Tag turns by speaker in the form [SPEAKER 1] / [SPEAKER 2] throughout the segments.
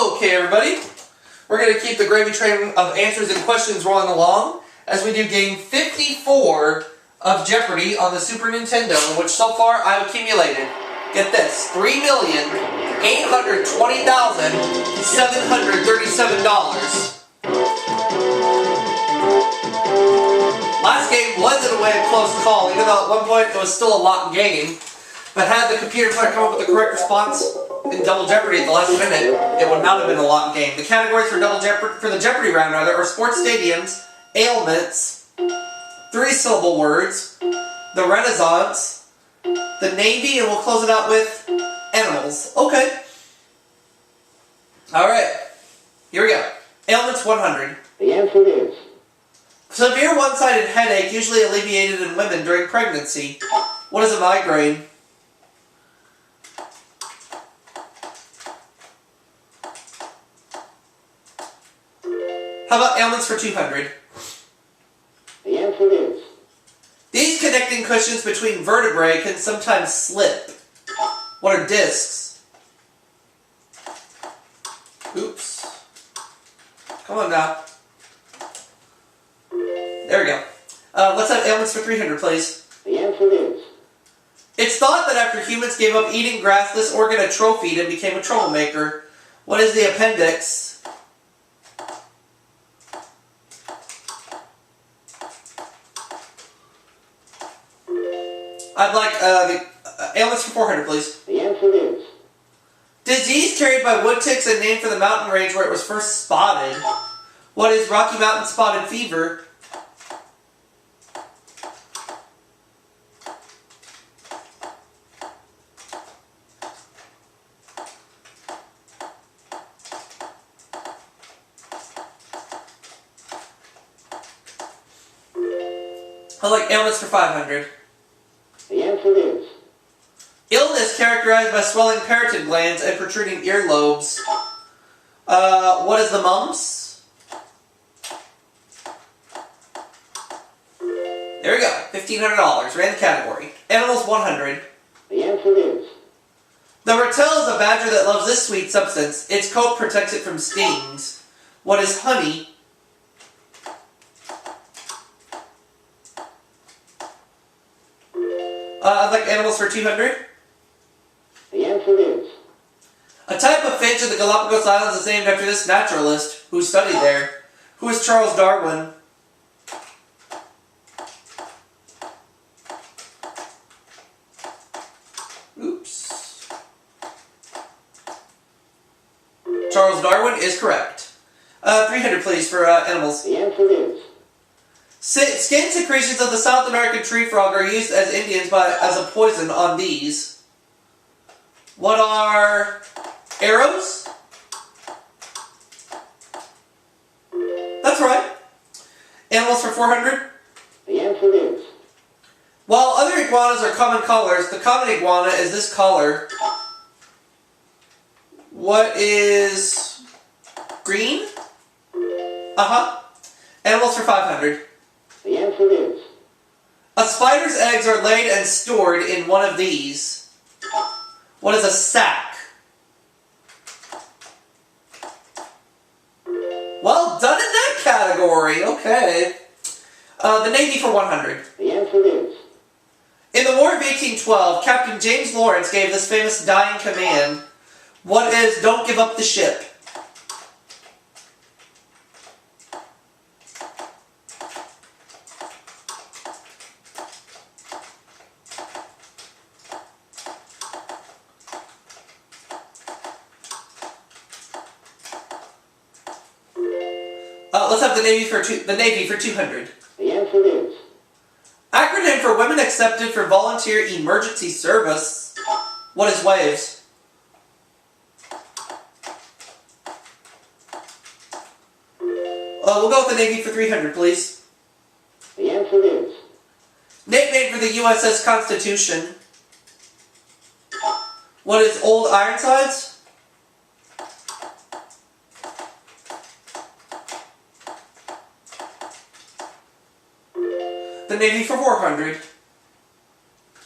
[SPEAKER 1] Okay, everybody. We're going to keep the gravy train of answers and questions rolling along as we do game 54 of Jeopardy on the Super Nintendo, in which so far I've accumulated, get this, $3,820,737. Last game was, in a way, a close call, even though at one point it was still a locked game. But had the computer player come up with the correct response in Double Jeopardy at the last minute, it would not have been a locked game. The categories for the Jeopardy round are sports stadiums, ailments, 3-syllable words, the Renaissance, the Navy, and we'll close it out with animals. Okay. Alright. Here we go. Ailments 100.
[SPEAKER 2] The answer is
[SPEAKER 1] severe one-sided headache, usually alleviated in women during pregnancy. What is a migraine? How about ailments for 200?
[SPEAKER 2] The answer is
[SPEAKER 1] these connecting cushions between vertebrae can sometimes slip. What are discs? Oops. Come on now. There we go. Let's have ailments for 300, please.
[SPEAKER 2] the answer is
[SPEAKER 1] It's thought that after humans gave up eating grass, this organ atrophied and became a troublemaker. What is the appendix? I'd like the ailments for 400, please.
[SPEAKER 2] the answer is
[SPEAKER 1] Disease carried by wood ticks and named for the mountain range where it was first spotted. What is Rocky Mountain spotted fever? I like ailments for 500.
[SPEAKER 2] the answer is
[SPEAKER 1] Illness characterized by swelling parotid glands and protruding earlobes. What is the mumps? There we go. $1,500. Random category. Animals 100.
[SPEAKER 2] the answer is
[SPEAKER 1] The ratel is a badger that loves this sweet substance. Its coat protects it from stings. What is honey? I'd like animals for 200.
[SPEAKER 2] the answer is
[SPEAKER 1] A type of finch in the Galapagos Islands is named after this naturalist who studied there. Who is Charles Darwin? Oops. Charles Darwin is correct. 300, please, for animals.
[SPEAKER 2] the answer is
[SPEAKER 1] Skin secretions of the South American tree frog are used as Indians as a poison on these. What are arrows? That's right. Animals for 400.
[SPEAKER 2] the answer is
[SPEAKER 1] While other iguanas are common collars, the common iguana is this collar. What is green? Uh-huh. Animals for 500.
[SPEAKER 2] the answer is
[SPEAKER 1] A spider's eggs are laid and stored in one of these. What is a sack? Well done in that category. Okay. The Navy for 100.
[SPEAKER 2] the answer is
[SPEAKER 1] In the War of 1812, Captain James Lawrence gave this famous dying command. What is don't give up the ship? Let's have the Navy for 200.
[SPEAKER 2] the answer is
[SPEAKER 1] Acronym for Women Accepted for Volunteer Emergency Service. What is WAVES? We'll go with the Navy for 300, please.
[SPEAKER 2] the answer is
[SPEAKER 1] Nickname for the USS Constitution. What is Old Ironsides? The Navy for 400.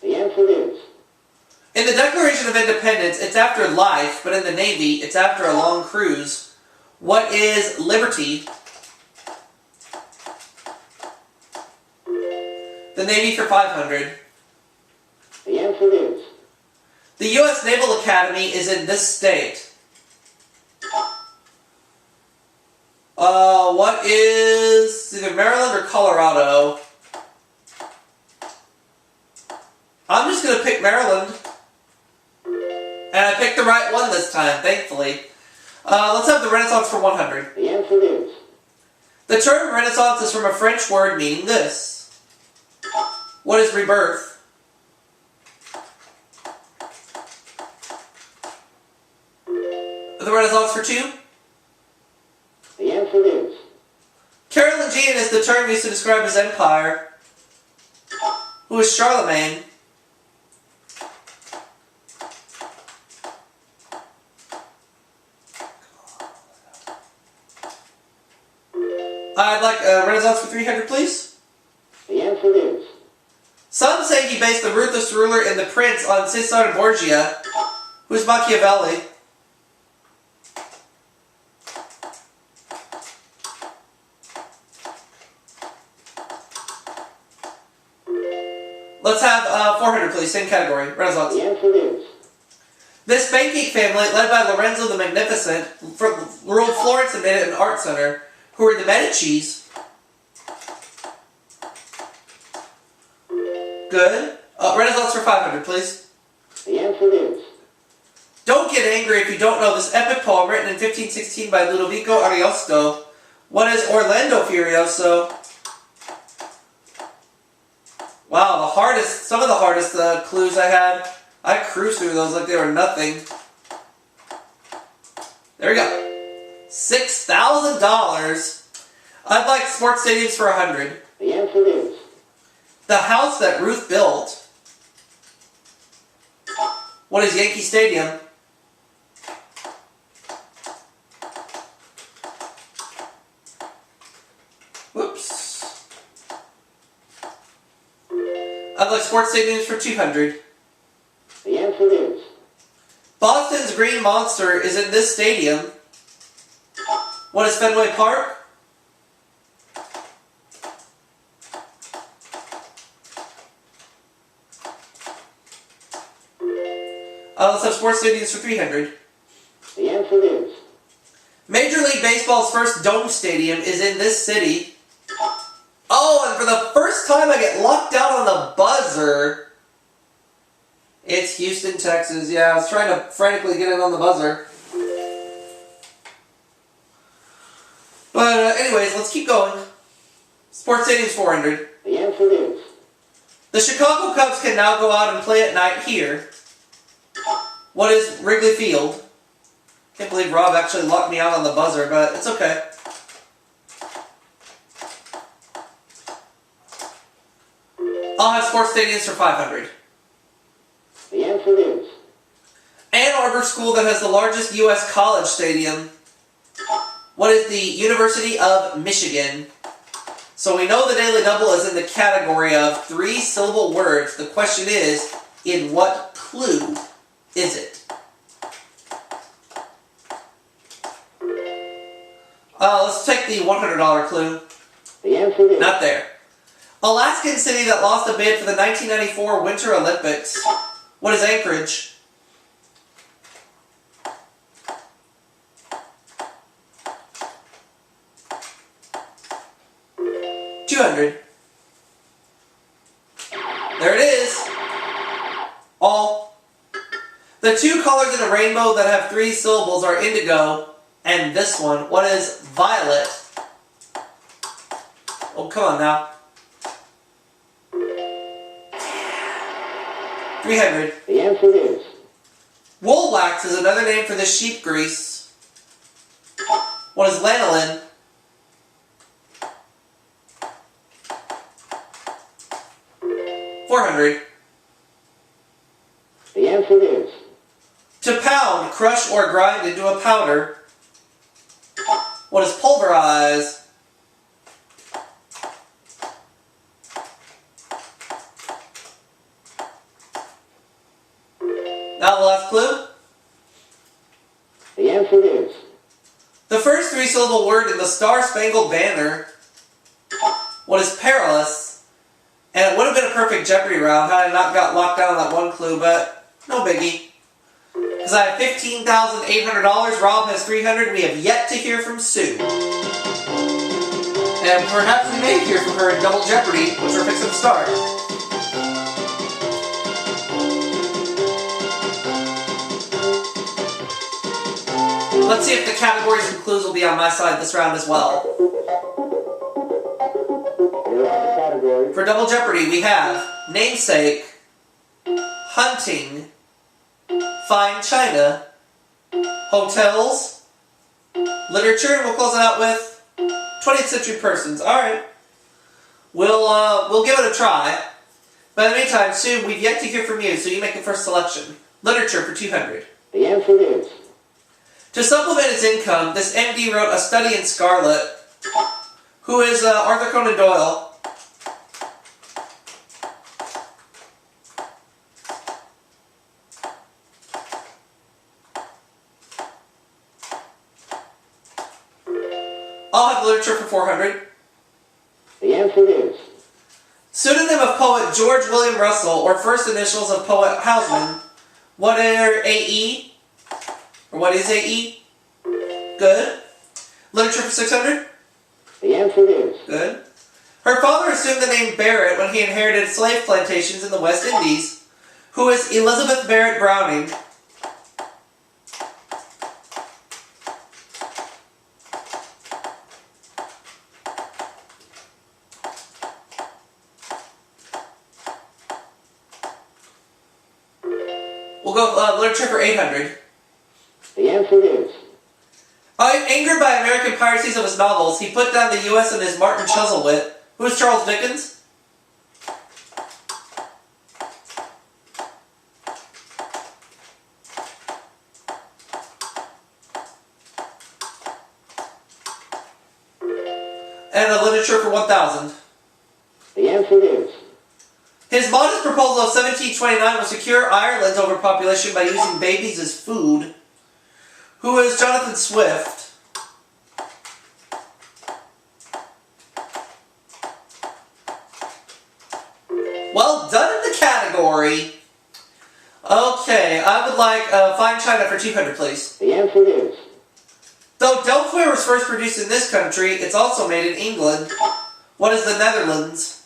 [SPEAKER 2] the answer is
[SPEAKER 1] In the Declaration of Independence, independence, it's after life, but in the Navy, it's after a long cruise. What is liberty? The Navy for 500.
[SPEAKER 2] The answer is.
[SPEAKER 1] The U.S. Naval Academy is in this state. What is either Maryland or Colorado? I'm just going to pick Maryland. And I picked the right one this time, thankfully. Let's have the Renaissance for 100.
[SPEAKER 2] The answer is.
[SPEAKER 1] The term Renaissance is from a French word meaning this. What is rebirth? The Renaissance for 2.
[SPEAKER 2] The answer is.
[SPEAKER 1] Carolingian is the term used to describe his empire. Who is Charlemagne? I'd like a Renaissance for 300, please.
[SPEAKER 2] The answer is.
[SPEAKER 1] Some say he based the ruthless ruler in The Prince on Cesare Borgia. Who's Machiavelli? Let's have 400, please. Same category. Renaissance.
[SPEAKER 2] The answer is.
[SPEAKER 1] This banking family, led by Lorenzo the Magnificent, ruled Florence and made it an art center. Who are the Medicis? Good. Renaissance for 500, please.
[SPEAKER 2] The answer is.
[SPEAKER 1] Don't get angry if you don't know this epic poem written in 1516 by Ludovico Ariosto. What is Orlando Furioso? Wow, some of the hardest clues I had. I cruised through those like they were nothing. There we go. $6,000. I'd like sports stadiums for 100.
[SPEAKER 2] The answer is.
[SPEAKER 1] The house that Ruth built. What is Yankee Stadium? Whoops. I'd like sports stadiums for 200.
[SPEAKER 2] The answer is.
[SPEAKER 1] Boston's Green Monster is in this stadium. What is Fenway Park? Let's have sports stadiums for 300.
[SPEAKER 2] The answer is.
[SPEAKER 1] Major League Baseball's first dome stadium is in this city. Oh, and for the first time I get locked out on the buzzer. It's Houston, Texas. Yeah, I was trying to frantically get it on the buzzer. But anyways, let's keep going. Sports stadiums 400.
[SPEAKER 2] The answer is.
[SPEAKER 1] The Chicago Cubs can now go out and play at night here. What is Wrigley Field? Can't believe Rob actually locked me out on the buzzer, but it's okay. I'll have sports stadiums for 500.
[SPEAKER 2] The answer is.
[SPEAKER 1] Ann Arbor School that has the largest U.S. college stadium. What is the University of Michigan? So we know the Daily Double is in the category of 3-syllable words. The question is, in what clue is it? Let's take the $100 clue.
[SPEAKER 2] The answer is.
[SPEAKER 1] Not there. Alaskan city that lost a bid for the 1994 Winter Olympics. What is Anchorage? $200. There it is. All. The two colors in a rainbow that have 3 syllables are indigo and this one. What is violet? Oh, come on now. 300.
[SPEAKER 2] The answer is.
[SPEAKER 1] Wool wax is another name for this sheep grease. What is lanolin? $400.
[SPEAKER 2] The answer is.
[SPEAKER 1] To pound, crush, or grind into a powder. What is pulverize? Now the last clue.
[SPEAKER 2] The answer is
[SPEAKER 1] The first three-syllable word in the Star-Spangled Banner. What is perilous? And it would have been a perfect Jeopardy round had I not got locked down on that one clue, but no biggie. Because I have $15,800, Rob has $300, we have yet to hear from Sue. And perhaps we may hear from her in Double Jeopardy, which we're fixing to start. Let's see if the categories and clues will be on my side this round as well.
[SPEAKER 2] Here are the categories.
[SPEAKER 1] For Double Jeopardy, we have namesake, hunting, fine china, hotels, literature, and we'll close it out with 20th century persons. Alright. We'll give it a try. But in the meantime, Sue, we've yet to hear from you, so you make the first selection. Literature for 200.
[SPEAKER 2] The answer is
[SPEAKER 1] To supplement his income, this MD wrote A Study in Scarlet. Who is Arthur Conan Doyle? I'll have literature for 400.
[SPEAKER 2] the answer is
[SPEAKER 1] Pseudonym of poet George William Russell, or first initials of poet Hausman. What are AE? Or what is AE? Good. Literature for 600?
[SPEAKER 2] the answer is
[SPEAKER 1] Good. Her father assumed the name Barrett when he inherited slave plantations in the West Indies. Who is Elizabeth Barrett Browning? We'll go literature for 800.
[SPEAKER 2] the answer is
[SPEAKER 1] Angered by American piracies of his novels, he put down the U.S. and his Martin Chuzzlewit. Who is Charles Dickens? And a literature for 1,000.
[SPEAKER 2] the answer is
[SPEAKER 1] His modest proposal of 1729 was to cure Ireland's overpopulation by using babies as food. Who is Jonathan Swift? Well done in the category. Okay, I would like Fine China for 200, please.
[SPEAKER 2] the answer is
[SPEAKER 1] Though Delftware was first produced in this country, it's also made in England. What is the Netherlands?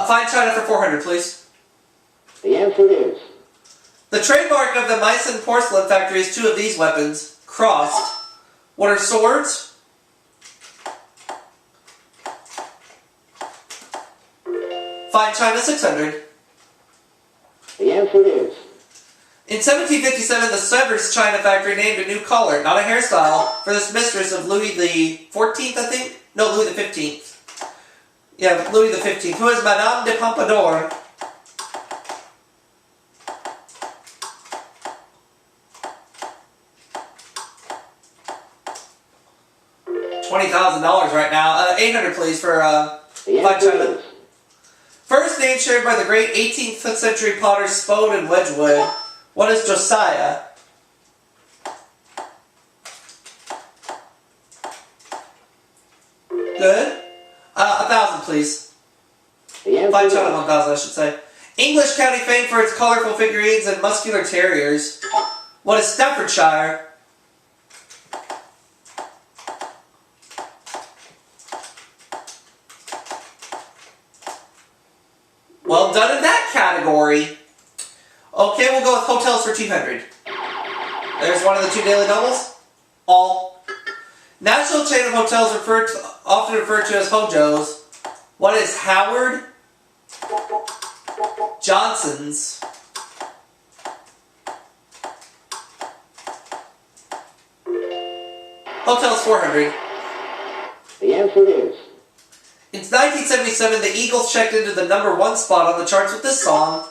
[SPEAKER 1] Fine China for 400, please.
[SPEAKER 2] the answer is
[SPEAKER 1] The trademark of the Meissen porcelain factory is two of these weapons, crossed. What are swords? Fine China 600.
[SPEAKER 2] the answer is
[SPEAKER 1] In 1757, the Severs China factory named a new collar, not a hairstyle, for this mistress of Louis the 14th, I think? No, Louis the 15th. Yeah, Louis the 15th. Who is Madame de Pompadour? $20,000 right now. 800, please, for
[SPEAKER 2] the
[SPEAKER 1] Fine
[SPEAKER 2] answer
[SPEAKER 1] China.
[SPEAKER 2] is
[SPEAKER 1] First name shared by the great 18th century potters Spode and Wedgwood. What is Josiah? Good. 1,000, please.
[SPEAKER 2] the answer
[SPEAKER 1] Fine
[SPEAKER 2] is
[SPEAKER 1] China 1,000, I should say. English county famed for its colorful figurines and muscular terriers. What is Staffordshire? Well done in that category. Okay, we'll go with hotels for 200. There's one of the two daily doubles. All. National chain of hotels often referred to as Hojos. What is Howard Johnson's? Hotels 400.
[SPEAKER 2] the answer is
[SPEAKER 1] In 1977, the Eagles checked into the #1 spot on the charts with this song.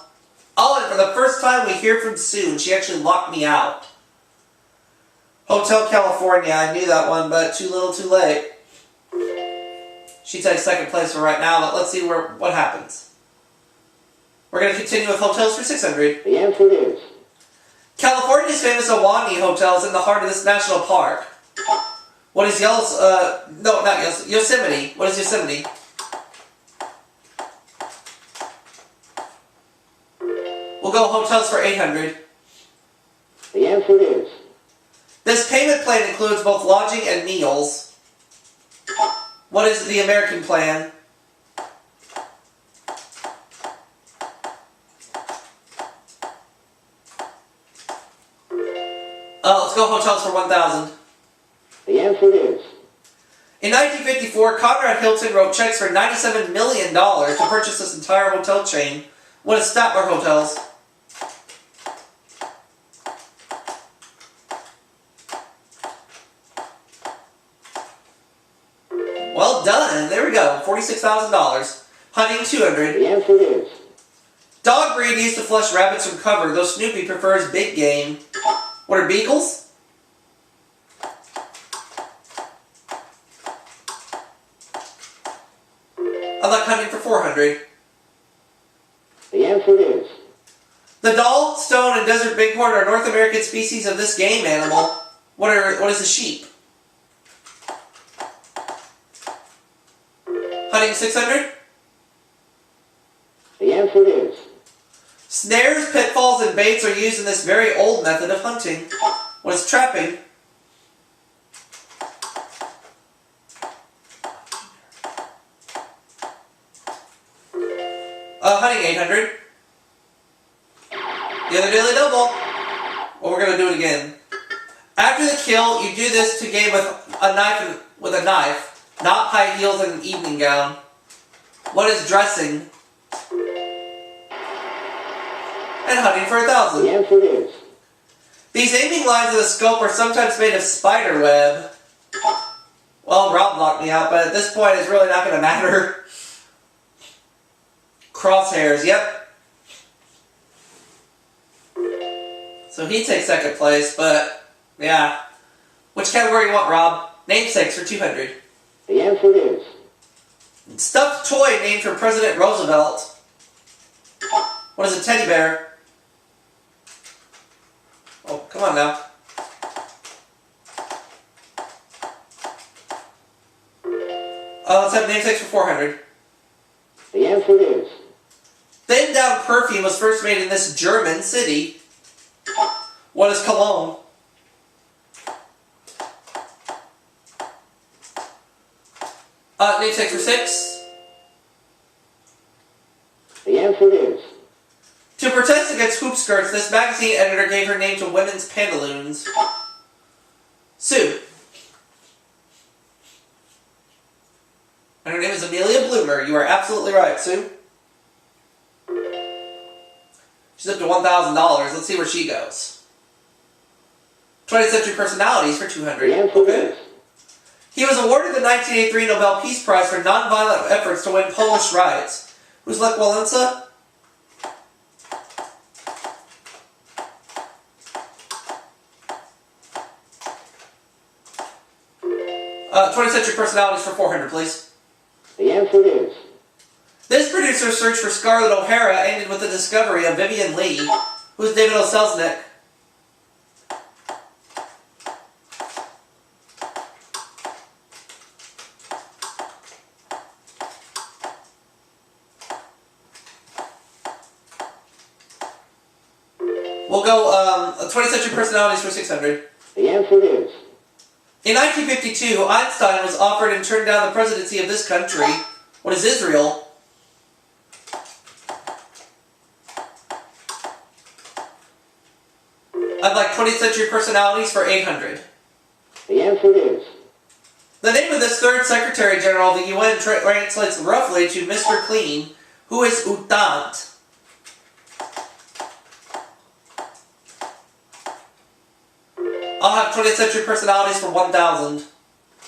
[SPEAKER 1] Oh, and for the first time we hear from Sue, and she actually locked me out. Hotel California, I knew that one, but too little too late. She takes second place for right now, but let's see what happens. We're going to continue with hotels for 600.
[SPEAKER 2] The answer is
[SPEAKER 1] California's famous Ahwahnee Hotel is in the heart of this national park. What is Yosemite. What is Yosemite? We'll go hotels for 800.
[SPEAKER 2] the answer is
[SPEAKER 1] This payment plan includes both lodging and meals. What is the American plan? Let's go hotels for 1,000.
[SPEAKER 2] the answer is
[SPEAKER 1] In 1954, Conrad Hilton wrote checks for $97 million to purchase this entire hotel chain. What is Statler Hotels? Well done. There we go. $46,000. Hunting 200.
[SPEAKER 2] the answer is
[SPEAKER 1] Dog breed used to flush rabbits from cover, though Snoopy prefers big game. What are beagles? I like hunting for 400.
[SPEAKER 2] the answer is
[SPEAKER 1] The doll, stone, and desert bighorn are North American species of this game animal. What is a sheep? Hunting 600?
[SPEAKER 2] the answer is
[SPEAKER 1] Snares, pitfalls, and baits are used in this very old method of hunting. What is trapping? Hunting 800. The other daily double. Well, we're gonna do it again. After the kill, you do this to game with a knife, not high heels and an evening gown. What is dressing? And hunting for 1,000.
[SPEAKER 2] the answer is
[SPEAKER 1] These aiming lines of the scope are sometimes made of spider web. Well, Rob knocked me out, but at this point it's really not going to matter. Crosshairs, yep. So he takes second place, but yeah. Which category you want, Rob? Namesakes for 200.
[SPEAKER 2] the answer is
[SPEAKER 1] Stuffed toy named for President Roosevelt. What is a teddy bear? Oh, come on now. Let's have namesakes for 400.
[SPEAKER 2] the answer is
[SPEAKER 1] Thin down perfume was first made in this German city. What is cologne? Namesakes for 6.
[SPEAKER 2] the answer is
[SPEAKER 1] To protest against hoop skirts, this magazine editor gave her name to women's pantaloons. Sue. And her name is Amelia Bloomer. You are absolutely right, Sue. She's up to $1,000. Let's see where she goes. 20th Century Personalities for 200.
[SPEAKER 2] the answer is
[SPEAKER 1] He was awarded the 1983 Nobel Peace Prize for nonviolent efforts to win Polish rights. Who's Lech Walesa? Uh, 20th Century Personalities for 400, please.
[SPEAKER 2] the answer is
[SPEAKER 1] This producer's search for Scarlett O'Hara ended with the discovery of Vivian Lee. Who's David O. Selznick? We'll go 20th Century Personalities for 600.
[SPEAKER 2] the answer is
[SPEAKER 1] In 1952, Einstein was offered and turned down the presidency of this country. What is Israel? I'd like 20th Century Personalities for 800.
[SPEAKER 2] the answer is
[SPEAKER 1] The name of this third Secretary General of the UN translates roughly to Mr. Clean, who is Utant. I'll have 20th Century Personalities for 1,000.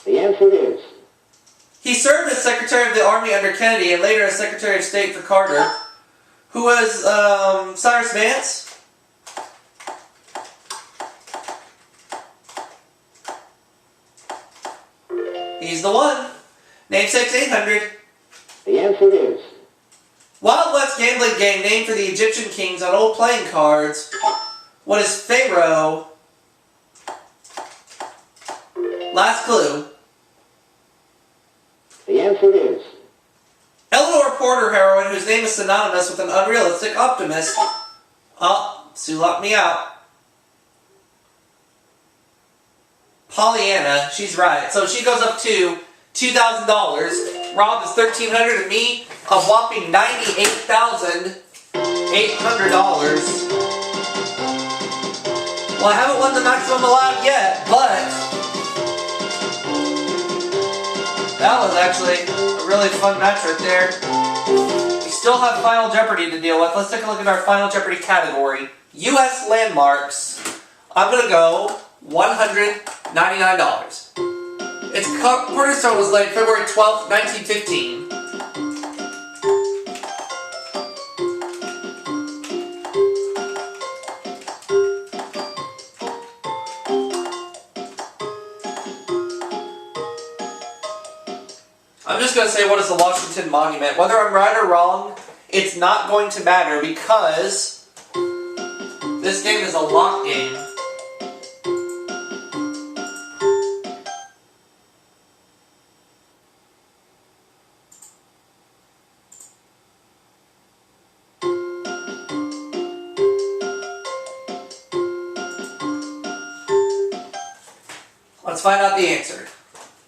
[SPEAKER 2] the answer is
[SPEAKER 1] He served as Secretary of the Army under Kennedy and later as Secretary of State for Carter. Who was Cyrus Vance? He's the one. Namesake's 800.
[SPEAKER 2] The answer is
[SPEAKER 1] Wild West gambling game named for the Egyptian kings on old playing cards. What is Pharaoh? Last clue.
[SPEAKER 2] The answer is
[SPEAKER 1] Eleanor Porter heroine whose name is synonymous with an unrealistic optimist. Oh, Sue locked me out. Pollyanna, she's right. So she goes up to $2,000. Rob is $1,300 and me a whopping $98,800. Well, I haven't won the maximum allowed yet, but that was actually a really fun match right there. We still have Final Jeopardy to deal with. Let's take a look at our Final Jeopardy category. U.S. landmarks. I'm going to go $199. Its cornerstone was laid February 12th, 1915. I'm just going to say, what is the Washington Monument? Whether I'm right or wrong, it's not going to matter because this game is a lock game. Let's find out the answer.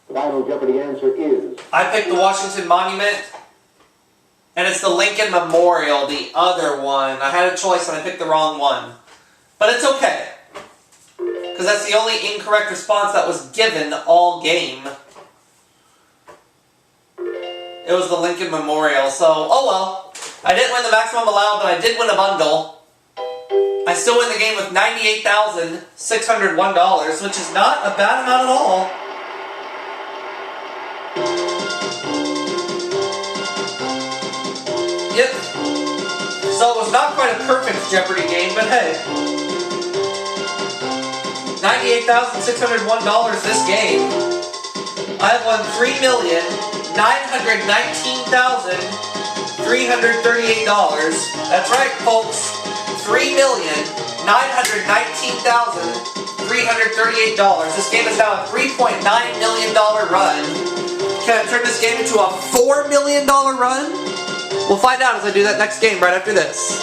[SPEAKER 2] the Final Jeopardy answer is
[SPEAKER 1] I picked the Washington Monument, and it's the Lincoln Memorial, the other one. I had a choice and I picked the wrong one. But it's okay, because that's the only incorrect response that was given all game. It was the Lincoln Memorial, so oh well. I didn't win the maximum allowed, but I did win a bundle. I still win the game with $98,601, which is not a bad amount at all. Yep. So it was not quite a perfect Jeopardy game, but hey. $98,601 this game. I've won $3,919,338. That's right, folks. $3,919,338. This game is now a $3.9 million run. Can I turn this game into a $4 million run? We'll find out as I do that next game right after this.